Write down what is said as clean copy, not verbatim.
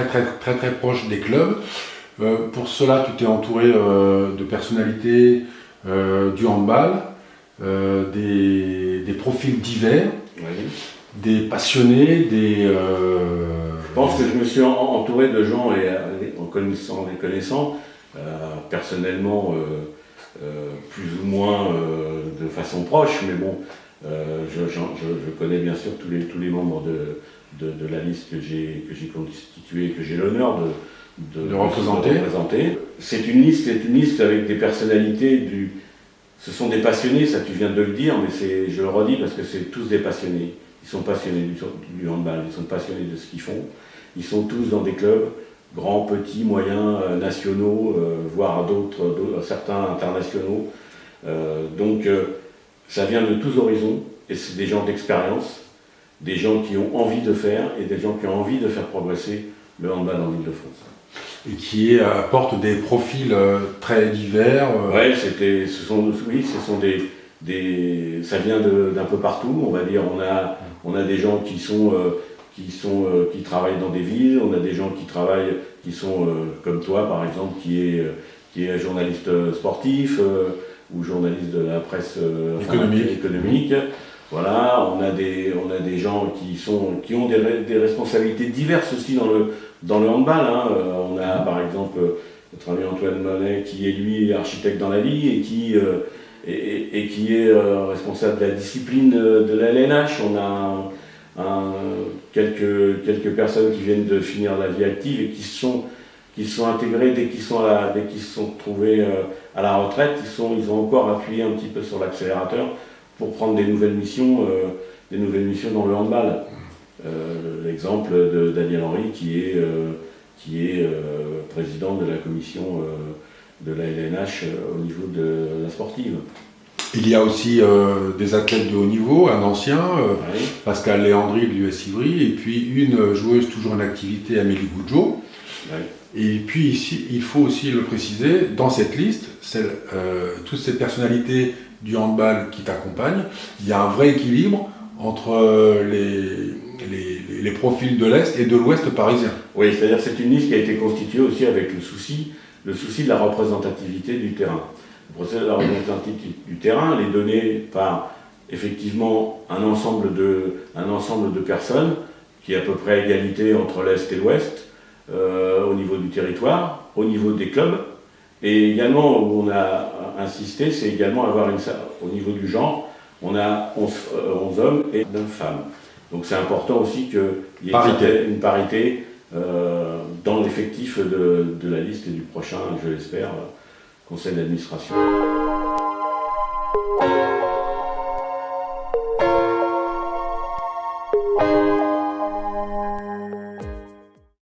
très proche des clubs. Pour cela, tu t'es entouré de personnalités du handball, des profils divers, Oui. des passionnés, Je pense que je me suis entouré de gens et en connaissant, les connaissant, personnellement, plus ou moins de façon proche, mais bon, je connais bien sûr tous les membres de la liste que j'ai constituée, que j'ai l'honneur de représenter. C'est une liste avec des personnalités ce sont des passionnés, ça tu viens de le dire, mais je le redis parce que c'est tous des passionnés. Ils sont passionnés du handball, ils sont passionnés de ce qu'ils font. Ils sont tous dans des clubs, grands, petits, moyens, nationaux, voire certains internationaux. Donc ça vient de tous horizons, et c'est des gens d'expérience, des gens qui ont envie de faire, et des gens qui ont envie de faire progresser le handball en Île-de-France. Et qui apportent des profils très divers. Ouais, ça vient d'un peu partout, on va dire. On a des gens qui travaillent dans des villes, on a des gens qui sont comme toi par exemple, qui est journaliste sportif ou journaliste de la presse économique. Voilà, on a des gens qui ont des responsabilités diverses aussi dans le handball. Hein. On a par exemple notre ami Antoine Monet qui est lui architecte dans la vie et qui est responsable de la discipline de la LNH. On a quelques personnes qui viennent de finir la vie active et qui se sont intégrées dès qu'ils se sont trouvés à la retraite. Ils ont encore appuyé un petit peu sur l'accélérateur pour prendre des nouvelles missions dans le handball. L'exemple de Daniel Henry qui est président de la commission de la LNH au niveau de la sportive. Il y a aussi des athlètes de haut niveau, un ancien, Oui. Pascal Léandry de l'US Ivry, et puis une joueuse toujours en activité, Amélie Goudzo. Oui. Et puis ici, il faut aussi le préciser, dans cette liste, toutes ces personnalités du handball qui t'accompagnent, il y a un vrai équilibre entre les profils de l'Est et de l'Ouest parisien. Oui, c'est-à-dire que c'est une liste qui a été constituée aussi avec le souci de la représentativité du terrain. Le processus de la représentativité du terrain, elle est donnée par effectivement un ensemble de personnes qui est à peu près à égalité entre l'Est et l'Ouest, au niveau du territoire, au niveau des clubs, et également où on a insisté, c'est également au niveau du genre, on a 11 hommes et 9 femmes. Donc c'est important aussi qu'il y ait une parité dans l'effectif de la liste et du prochain, je l'espère, conseil d'administration.